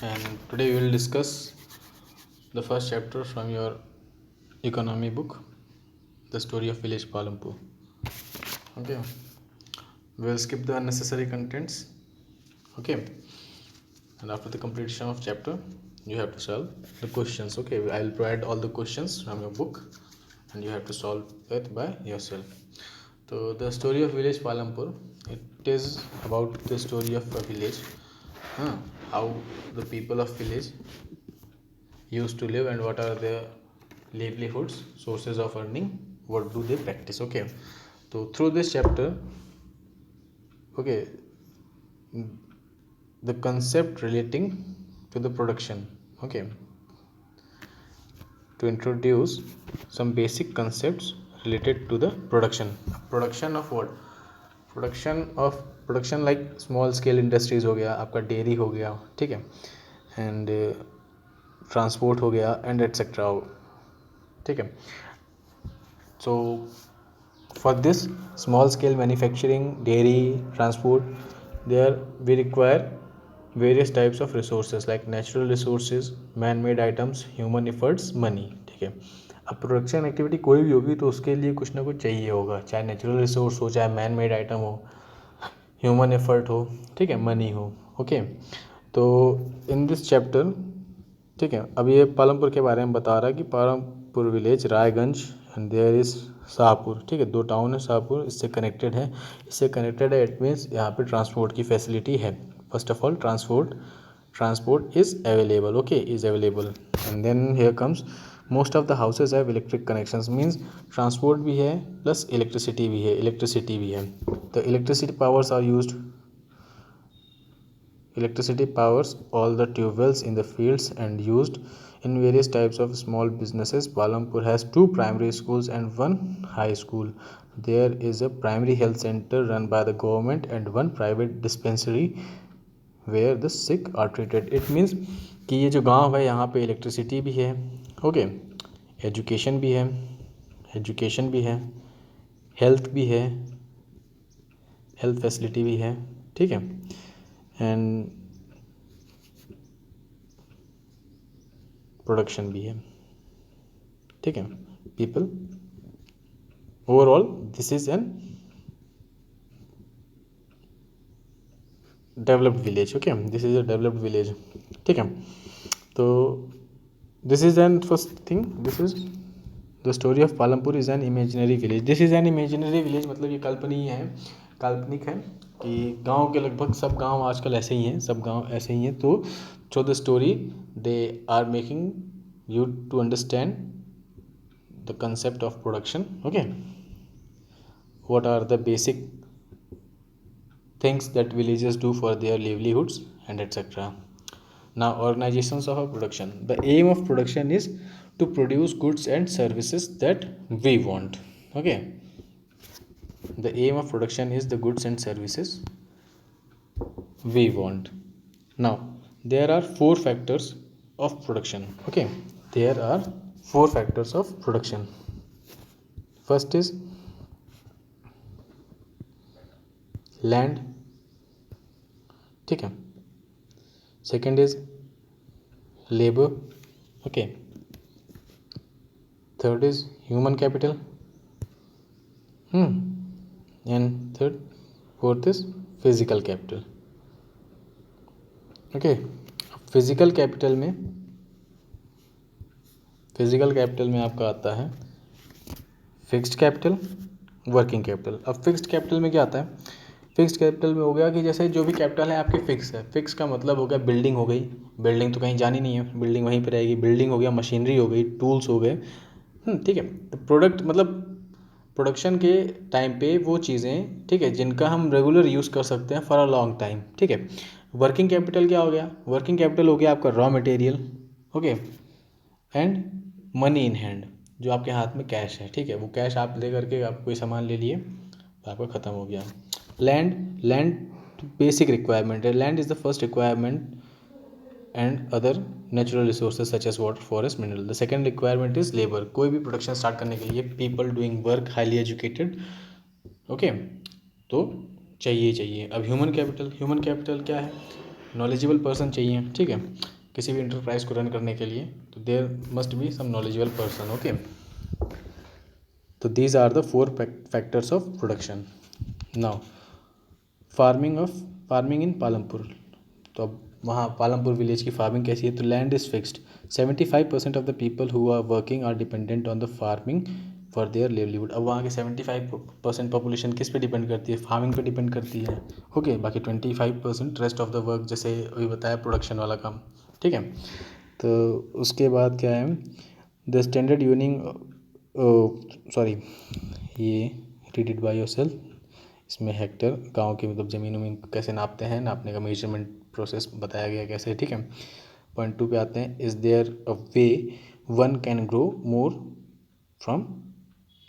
and today we will discuss the first chapter from your economy book, the story of village Palampur. Okay, we will skip the unnecessary contents. Okay, and after the completion of chapter, you have to solve the questions. Okay, I will provide all the questions from your book, and you have to solve it by yourself. So the story of village Palampur, it is about the story of a village, how the people of village used to live and what are their livelihoods, sources of earning, what do they practice. Okay, so through this chapter, okay, the concept relating to the production, okay, to introduce some basic concepts related to the production of what, production like small scale industries हो गया, आपका dairy हो गया, ठीक है, and transport हो गया and etcetera हो, ठीक है. So for this small scale manufacturing, dairy, transport, there we require various types of resources like natural resources, man made items, human efforts, money, ठीक है. अब प्रोडक्शन एक्टिविटी कोई भी होगी तो उसके लिए कुछ ना कुछ चाहिए होगा, चाहे नेचुरल रिसोर्स हो, चाहे मैन मेड आइटम हो, ह्यूमन एफर्ट हो, ठीक है, मनी हो. ओके, तो इन दिस चैप्टर, ठीक है, अब ये पालमपुर के बारे में बता रहा है कि Palampur village, Raiganj and there is Shahpur, ठीक है, दो टाउन है, शाहपुर इससे कनेक्टेड है. इट मीन्स यहाँ पे ट्रांसपोर्ट की फैसिलिटी है. First of all transport is available, okay, is available. And then here comes most of the houses have electric connections, means transport भी है प्लस इलेक्ट्रिसिटी भी है. The electricity powers are used. Electricity powers all the tube wells in the fields and used in various types of small businesses. Palampur has 2 primary schools and 1 high school. There is a primary health center run by the government and 1 private dispensary where the sick are treated. It means कि ये जो गांव है यहाँ पे electricity भी है, okay, education भी है, हेल्थ भी है, हेल्थ फैसिलिटी भी है, ठीक है, एंड प्रोडक्शन भी है, ठीक है. People overall this is an developed village, okay, this is a developed village, ठीक है. तो this is an first thing, this is the story of Palampur is an imaginary village. This is an imaginary village मतलब ये काल्पनिक है कि गांव के लगभग सब गांव आजकल ऐसे ही हैं, तो through the story they are making you to understand the concept of production. Okay, what are the basic things that villagers do for their livelihoods and etc. Now, organizations of a production. The aim of production is to produce goods and services that we want. Okay, the aim of production is the goods and services we want. Now, there are 4 factors of production. Okay, there are 4 factors of production. First is land, ठीक है. Second is labor, okay. Third is human capital, and fourth is physical capital. Okay, physical capital में आपका आता है fixed capital, working capital. अब fixed capital में क्या आता है? फिक्स्ड कैपिटल में हो गया कि जैसे जो भी कैपिटल है आपके फिक्स है. फिक्स का मतलब हो गया बिल्डिंग हो गई, बिल्डिंग तो कहीं जानी नहीं है, बिल्डिंग वहीं पर रहेगी. बिल्डिंग हो गया, मशीनरी हो गई, टूल्स हो गए, ठीक है. प्रोडक्ट मतलब प्रोडक्शन के टाइम पे वो चीज़ें, ठीक है, जिनका हम रेगुलर यूज़ कर सकते हैं फॉर अ लॉन्ग टाइम, ठीक है. वर्किंग कैपिटल क्या हो गया? वर्किंग कैपिटल हो गया आपका raw material, okay, and money in hand, जो आपके हाथ में कैश है, ठीक है. वो कैश आप ले करके आप कोई सामान ले लिए तो आपका ख़त्म हो गया. लैंड बेसिक रिक्वायरमेंट है. Land is the first requirement and other natural resources such as water, forest, mineral. The second requirement is labor. कोई भी प्रोडक्शन स्टार्ट करने के लिए people doing work, highly educated, okay, तो चाहिए. अब ह्यूमन कैपिटल क्या है? नॉलेजेबल पर्सन चाहिए, ठीक है, किसी भी इंटरप्राइज को रन करने के लिए, तो there must be some knowledgeable person, okay. तो these are the 4 factors of production. Now farming in Palampur. तो अब वहाँ पालमपुर विलेज की फार्मिंग कैसी है? तो land is fixed, 75% of the people who are working are dependent on the farming for their livelihood. अब वहाँ के 75% पॉपुलेशन किस पे डिपेंड करती है? फार्मिंग पे डिपेंड करती है, ओके। बाकी 25% रेस्ट ऑफ द वर्क, जैसे अभी बताया प्रोडक्शन वाला काम, ठीक है। तो उसके बाद क्या है, द स्टैंडर्ड यूनिंग, सॉरी ये रीड इट बाय योरसेल्फ। इसमें हेक्टर गांव की मतलब ज़मीन वमीन कैसे नापते हैं, नापने का मेजरमेंट प्रोसेस बताया गया कैसे, ठीक है। पॉइंट 2 पे आते हैं, is there a way one can grow more from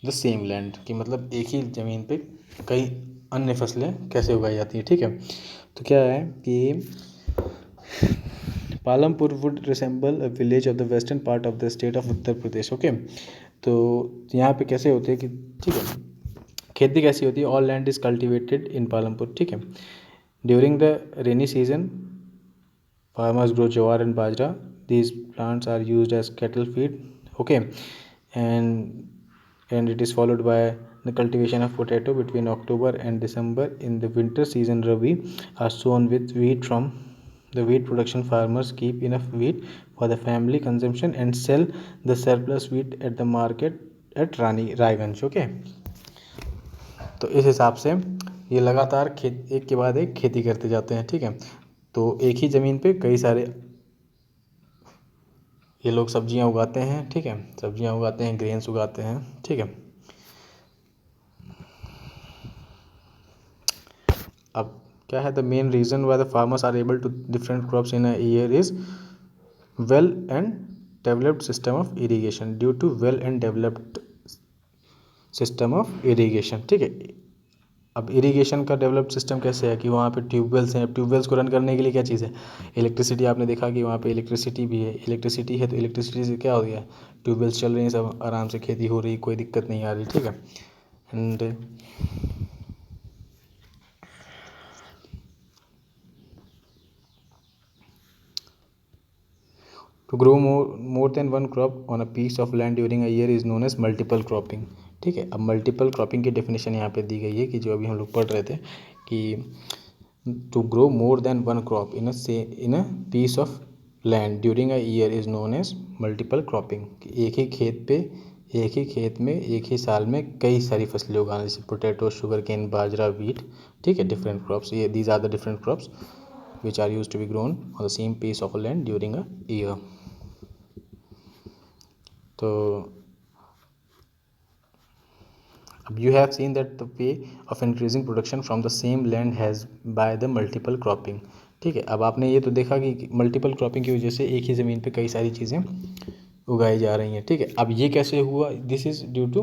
the same land, कि मतलब एक ही ज़मीन पे कई अन्य फसलें कैसे उगाई जाती हैं, ठीक है। तो क्या है कि Palampur would resemble a village of the western part of the state of Uttar Pradesh, okay. तो यहाँ पे कैसे होते हैं कि, ठीक है, खेती कैसी होती है? All land is cultivated in Palampur, ठीक है। During the rainy season farmers grow jowar and bajra. These plants are used as cattle feed, okay, and it is followed by the cultivation of potato between October and December. In the winter season, rabi are sown with wheat. From the wheat production, farmers keep enough wheat for the family consumption and sell the surplus wheat at the market at Raiganj, okay। तो इस हिसाब से ये लगातार एक के बाद एक खेती करते जाते हैं, ठीक है। तो एक ही ज़मीन पे कई सारे ये लोग सब्जियां उगाते हैं, ठीक है, सब्जियां उगाते हैं, ग्रेन्स उगाते हैं, ठीक है। अब क्या है, the main reason why the farmers are able to different crops in a year is well and developed system of irrigation, due to well and developed system of irrigation, ठीक है। अब इरीगेशन का डेवलप्ड सिस्टम कैसे है कि वहाँ पे tube wells हैं। ट्यूबवेल्स को रन करने के लिए क्या चीज़ है? इलेक्ट्रिसिटी। आपने देखा कि वहाँ पे इलेक्ट्रिसिटी भी है, इलेक्ट्रिसिटी है तो इलेक्ट्रिसिटी से क्या हो गया, ट्यूबवेल्स चल रही हैं, सब आराम से खेती हो रही, कोई दिक्कत नहीं आ रही, ठीक है। And to grow more than one crop on a piece of land during a year is known as multiple cropping, ठीक है। अब मल्टीपल क्रॉपिंग की डेफिनेशन यहाँ पे दी गई है कि जो अभी हम लोग पढ़ रहे थे कि to grow more than one crop in a piece of land during a year is known as multiple cropping. एक ही खेत पे, एक ही खेत में एक ही साल में कई सारी फसलें उगाना, जैसे पोटैटो, शुगर केन, बाजरा, वीट, ठीक है, डिफरेंट क्रॉप्स। ये these are the different crops which are used to be grown on the same piece of land during a year. तो अब you have seen that the way of increasing production from the same land has by the multiple cropping, ठीक है। अब आपने ये तो देखा कि मल्टीपल क्रॉपिंग की वजह से एक ही ज़मीन पे कई सारी चीज़ें उगाई जा रही हैं, ठीक है। अब ये कैसे हुआ? This is due to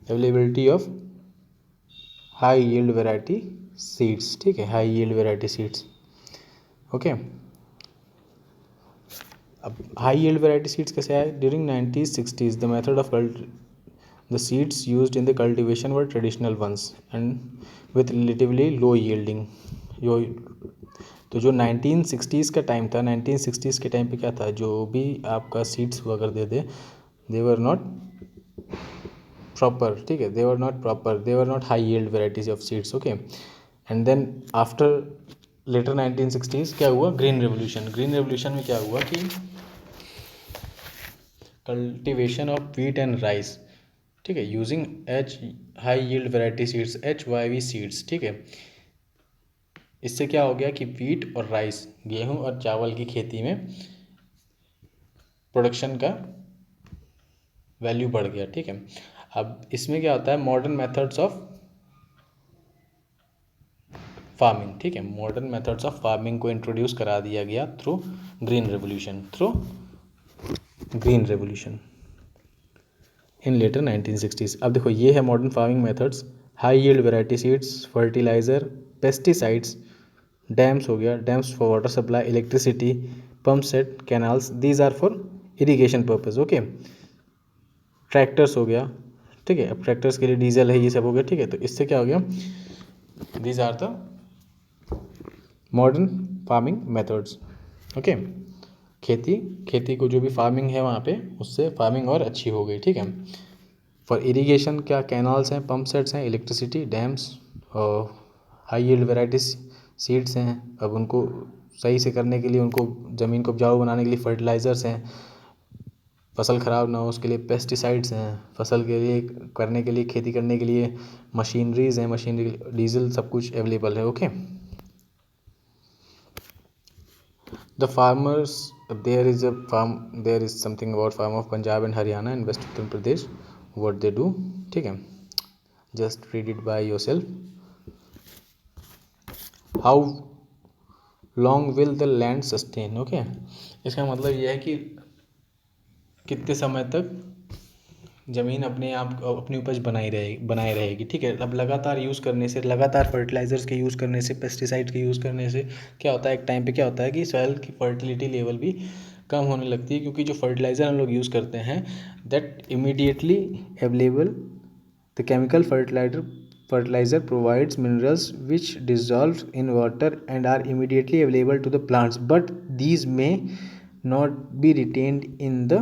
availability of high yield variety seeds, ठीक है, high yield variety seeds, okay. अब हाई यील्ड वेराइटी सीड्स कैसे आए? During 1960s the method of the seeds used in the cultivation were traditional ones and with relatively low yielding. जो तो जो 1960s का time था, 1960s के time पे क्या था, जो भी आपका सीड्स हुआ करते थे, दे वर नॉट प्रॉपर, ठीक है, they were not proper, they were not high yield varieties of seeds, okay. And then after later 1960s क्या हुआ? Green revolution. ग्रीन रेवोल्यूशन में क्या हुआ कि cultivation of wheat and rice, ठीक है, using H high yield variety seeds, HYV seeds, ठीक है। इससे क्या हो गया कि व्हीट और राइस, गेहूं और चावल की खेती में प्रोडक्शन का वैल्यू बढ़ गया, ठीक है। अब इसमें क्या होता है, मॉडर्न मेथड्स ऑफ फार्मिंग, ठीक है, मॉडर्न मेथड्स ऑफ फार्मिंग को इंट्रोड्यूस करा दिया गया through green revolution in later 1960s। अब देखो ये है modern farming methods, high yield variety seeds, fertiliser, pesticides, dams हो गया, dams for water supply, electricity, pump set, canals, these are for irrigation purpose, okay. Tractors हो गया, ठीक है, अब ट्रैक्टर्स के लिए डीजल है, ये सब हो गया, ठीक है। तो इससे क्या हो गया, these are the modern farming methods. Okay, खेती को जो भी फार्मिंग है वहाँ पे, उससे फार्मिंग और अच्छी हो गई, ठीक है। फॉर इरिगेशन क्या कैनाल्स हैं, पंप सेट्स हैं, इलेक्ट्रिसिटी, डैम्स और हाई यील्ड वेराइटीज सीड्स हैं। अब उनको सही से करने के लिए, उनको ज़मीन को उपजाऊ बनाने के लिए फर्टिलाइज़र्स हैं। फसल ख़राब ना हो उसके लिए पेस्टिसाइड्स हैं। फसल के लिए करने के लिए, खेती करने के लिए मशीनरीज हैं, मशीनरी डीजल सब कुछ अवेलेबल है। Okay, the farmers, there is something about farm of Punjab and Haryana and west Uttar Pradesh, what they do, ठीक है। Just read it by your self. How long will the land sustain. Okay, इसका मतलब यह है कि कितने समय तक ज़मीन अपने आप अपनी उपज बनाए रहेगी, ठीक है। अब लगातार यूज़ करने से, लगातार फर्टिलाइज़र्स के यूज़ करने से, पेस्टिसाइड के यूज़ करने से क्या होता है, एक टाइम पे क्या होता है कि सॉइल की फर्टिलिटी लेवल भी कम होने लगती है, क्योंकि जो फर्टिलाइज़र हम लोग यूज़ करते हैं that immediately available, the chemical fertilizer provides minerals which dissolve in water and are immediately available to the plants, but these may not be retained in the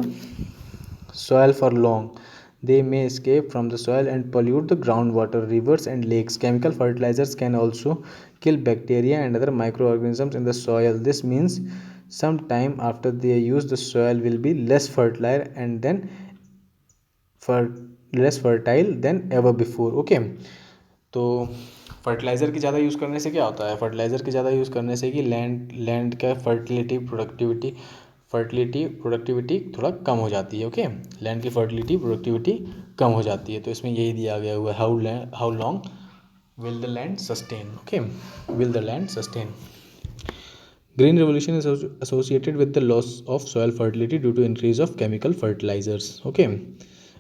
soil for long. They may escape from the soil and pollute the groundwater, rivers and lakes. Chemical fertilizers can also kill bacteria and other microorganisms in the soil. This means some time after they use, the soil will be less fertile and then less fertile than ever before. Okay, तो fertiliser की ज़्यादा use करने से क्या होता है, fertiliser की ज़्यादा यूज़ करने से कि लैंड का फर्टिलिटी थोड़ा कम हो जाती है। ओके, लैंड की प्रोडक्टिविटी कम हो जाती है। तो इसमें यही दिया गया हुआ है, how long will the land sustain. Okay, will the land sustain. Green revolution is associated with the loss of soil fertility due to increase of chemical fertilizers. Okay,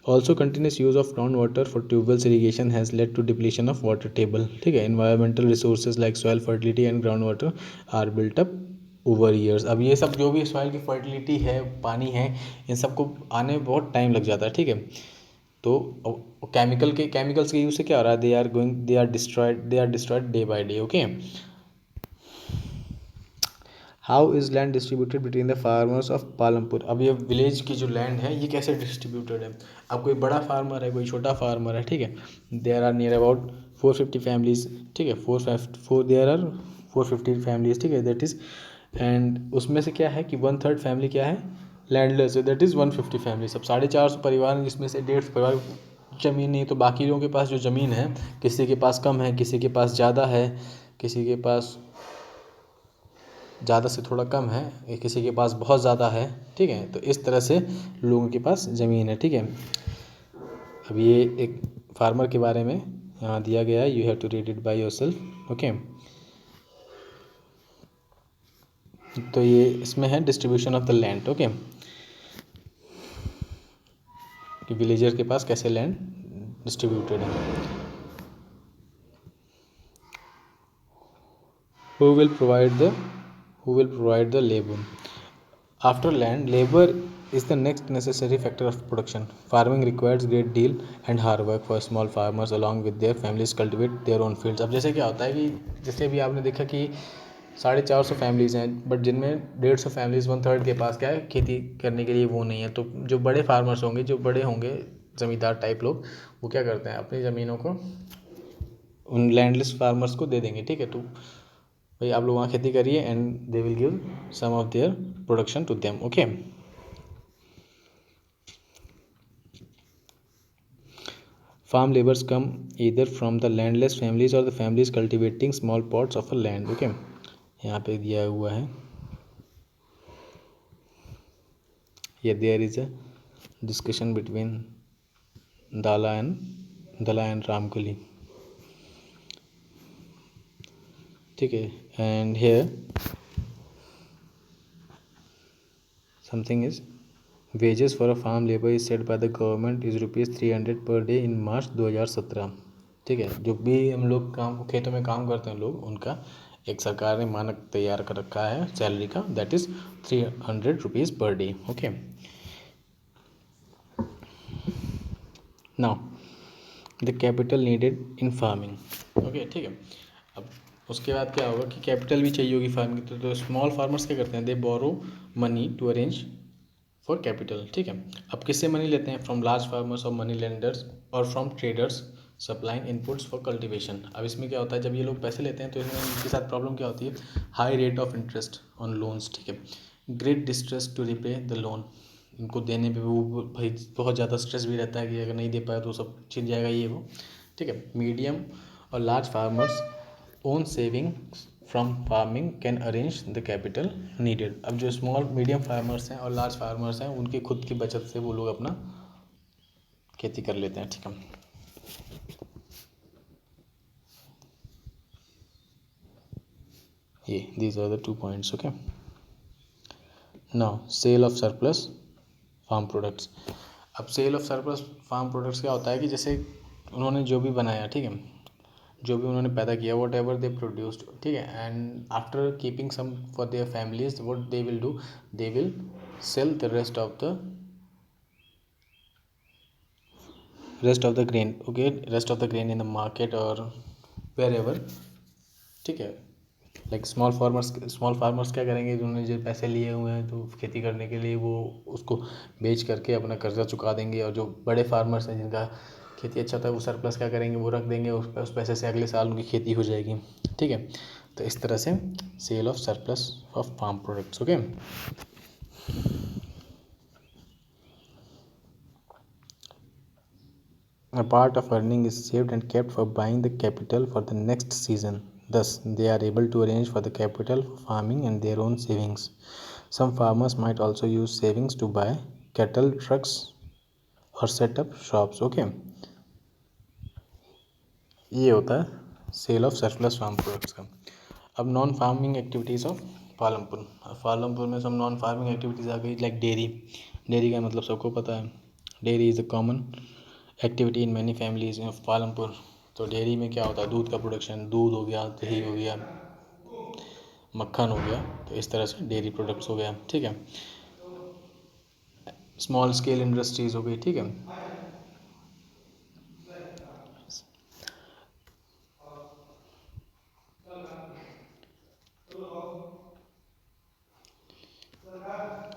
also continuous use of groundwater for tube wells irrigation has led to depletion of water table, ठीक है। environmental resources like soil fertility and groundwater are built up over years। अब ये सब जो भी soil की fertility है, पानी है, इन सबको आने में बहुत टाइम लग जाता है, ठीक है। तो केमिकल्स के यूज़ से क्या हो रहा है, they are destroyed day by day. Okay, how is land distributed between the farmers of Palampur. अब ये विलेज की जो लैंड है ये कैसे डिस्ट्रीब्यूटेड है। अब कोई बड़ा फार्मर है, कोई छोटा फार्मर है, ठीक है। There are near about 450 families, ठीक है। 450 फैमिलीज, ठीक है, दैट इज़। एंड उसमें से क्या है कि 1/3 फैमिली क्या है, लैंडलेस है, दैट इज़ 150 फैमिली। सब 450 परिवार हैं, जिसमें से 150 परिवार ज़मीन नहीं। तो बाकी लोगों के पास जो ज़मीन है, किसी के पास कम है, किसी के पास ज़्यादा है, किसी के पास ज़्यादा से थोड़ा कम है, किसी के पास बहुत ज़्यादा है, ठीक है। तो इस तरह से लोगों के पास ज़मीन है, ठीक है। अब ये एक फार्मर के बारे में यहाँ दिया गया है, you have to read it by yourself. Okay, तो ये इसमें है distribution of the land. Okay, कि विलेजर के पास कैसे लैंड डिस्ट्रीब्यूटेड है। Who will provide the labor? After land, labor is the next necessary factor of production. Farming requires great deal and hard work for small farmers along with their families cultivate their own fields. अब जैसे क्या होता है कि जैसे अभी आपने देखा कि 450 फैमिलीज़ हैं, बट जिनमें 150 फैमिलीज़ 1/3 के पास क्या है, खेती करने के लिए वो नहीं है। तो जो बड़े फार्मर्स होंगे, जो बड़े होंगे ज़मींदार टाइप लोग, वो क्या करते हैं, अपनी ज़मीनों को उन लैंडलेस फार्मर्स को दे देंगे, ठीक है। तो भाई आप लोग वहाँ खेती करिए and they will give some of their production to them. Okay, farm labours come either from the landless families और the families cultivating small pots of a land. Okay, यहाँ पे दिया हुआ है ये, there is a discussion between Dala and Ramkali, ठीक है। And here something is wages for a farm labor is set by the government is ₹300 per day in मार्च 2017, ठीक है। जो भी हम लोग खेतों में काम करते हैं लोग, उनका एक सरकार ने मानक तैयार कर रखा है सैलरी का, that is ₹300 per day. Okay, now the capital needed in farming. Okay, ठीक है। अब उसके बाद क्या होगा कि कैपिटल भी चाहिए होगी फार्मिंग तो स्मॉल फार्मर्स क्या करते हैं, they borrow money to arrange for capital, ठीक है। अब किससे मनी लेते हैं, फ्रॉम लार्ज फार्मर्स और मनी लेंडर्स और from traders supplying inputs for cultivation. अब इसमें क्या होता है, जब ये लोग पैसे लेते हैं तो इसमें इनके साथ प्रॉब्लम क्या होती है, high rate of interest on loans, ठीक है। Great distress to repay the loan, इनको देने पे वो भाई बहुत ज़्यादा स्ट्रेस भी रहता है कि अगर नहीं दे पाया तो सब छिन जाएगा ये वो, ठीक है। मीडियम और large farmers own savings from farming can arrange the capital needed. अब जो स्मॉल मीडियम फार्मर्स हैं और लार्ज फार्मर्स हैं उनकी खुद की बचत से वो लोग अपना खेती कर लेते हैं, ठीक है। ये these are the 2 points, okay. Now sale of surplus farm products. अब sale of surplus farm products क्या होता है कि जैसे उन्होंने जो भी बनाया, ठीक है, जो भी उन्होंने पैदा किया, वॉट एवर दे प्रोड्यूस्ड, ठीक है, and after keeping some for their families, what they will do, they will sell the rest of the grain, okay, rest of the grain in the market और wherever, ठीक है। Like small farmers क्या करेंगे, जिन्होंने जो पैसे लिए हुए हैं तो खेती करने के लिए, वो उसको बेच करके अपना कर्जा चुका देंगे, और जो बड़े फार्मर्स हैं जिनका खेती अच्छा था वो सरप्लस क्या करेंगे, वो रख देंगे, उस पैसे से अगले साल उनकी खेती हो जाएगी, ठीक है। तो इस तरह से sale of surplus of farm products, okay. A part of earning is saved and kept for buying the capital for the next season. Thus, they are able to arrange for the capital for farming and their own savings. Some farmers might also use savings to buy cattle trucks और set up shops. Okay, ये होता है sale of surplus farm products का। अब non farming activities of Palampur. Palampur में सब non farming activities आ गई, like dairy. Dairy का मतलब सबको पता है, dairy is a common activity in many families of Palampur. तो डेयरी में क्या होता है, दूध का प्रोडक्शन, दूध हो गया, दही हो गया, मक्खन हो गया, तो इस तरह से डेयरी प्रोडक्ट्स हो गया, ठीक है। स्मॉल स्केल इंडस्ट्रीज हो गई, ठीक है।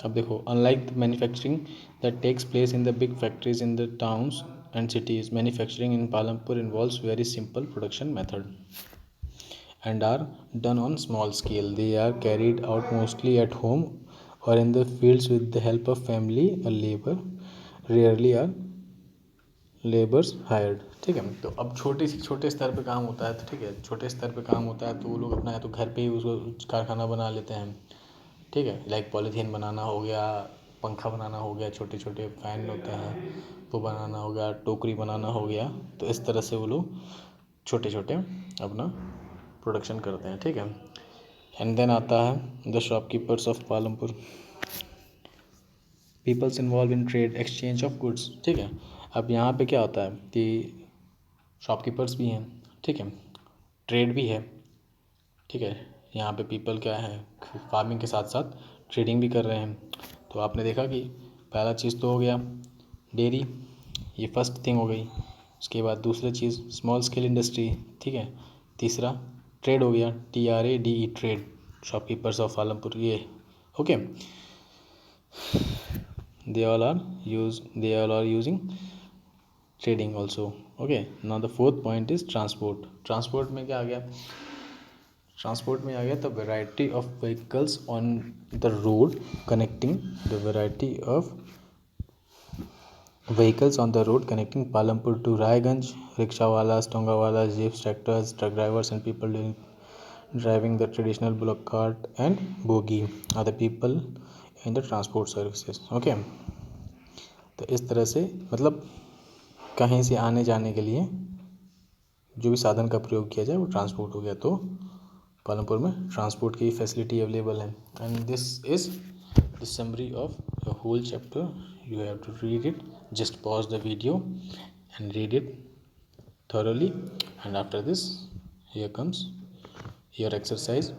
अब देखो, unlike the manufacturing that takes place in the big factories in the towns and cities, manufacturing in Palampur involves very simple production method and are done on small scale. They are carried out mostly at home or in the fields with the help of family or labor. Rarely are labours hired, ठीक है। तो अब छोटे स्तर पे काम होता है, तो ठीक है, छोटे स्तर पे काम होता है तो वो लोग अपना या तो घर पे ही उसको कारखाना बना लेते हैं, ठीक है। लाइक पॉलीथीन बनाना हो गया, पंखा बनाना हो गया, छोटे छोटे फैन होते हैं वो बनाना हो गया, टोकरी बनाना हो गया, तो इस तरह से वो लोग छोटे छोटे अपना प्रोडक्शन करते हैं, ठीक है। एंड देन आता है the shopkeepers of Palampur. Peoples involve in trade exchange of goods, ठीक है। अब यहाँ पे क्या होता है कि शॉपकीपर्स भी हैं, ठीक है, ट्रेड भी है, ठीक है। यहाँ पे पीपल क्या है, फार्मिंग के साथ साथ ट्रेडिंग भी कर रहे हैं। तो आपने देखा कि पहला चीज़ तो हो गया डेयरी, ये फर्स्ट थिंग हो गई। उसके बाद दूसरी चीज़ स्मॉल स्केल इंडस्ट्री, ठीक है। तीसरा ट्रेड हो गया, TRADE trade, shopkeepers of Alampur, ये okay. they all are using trading also, okay। now the fourth point is transport में क्या आ गया, ट्रांसपोर्ट में आ गया the variety of vehicles on the road connecting the variety of vehicles on the road connecting Palampur to Raiganj, rickshawalas, tongawalas, jeeps, tractors, truck drivers, and people driving the traditional bullock cart and bogie are the people in the transport services, okay। तो इस तरह से मतलब कहीं से आने जाने के लिए जो भी साधन का प्रयोग किया जाए वो ट्रांसपोर्ट हो गया। तो पालमपुर में ट्रांसपोर्ट की फैसिलिटी अवेलेबल है। And this is the summary of the whole chapter, you have to read it, just pause the video and read it thoroughly, and after this here comes your exercise.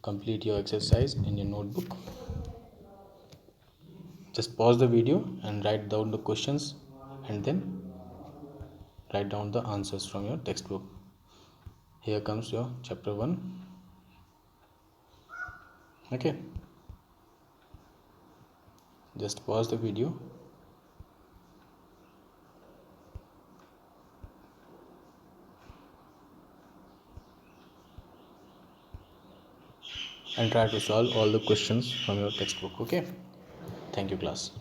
Complete your exercise in your notebook. Just pause the video and write down the questions, and then write down the answers from your textbook. Here comes your chapter 1. Okay, just pause the video and try to solve all the questions from your textbook. Okay, thank you class.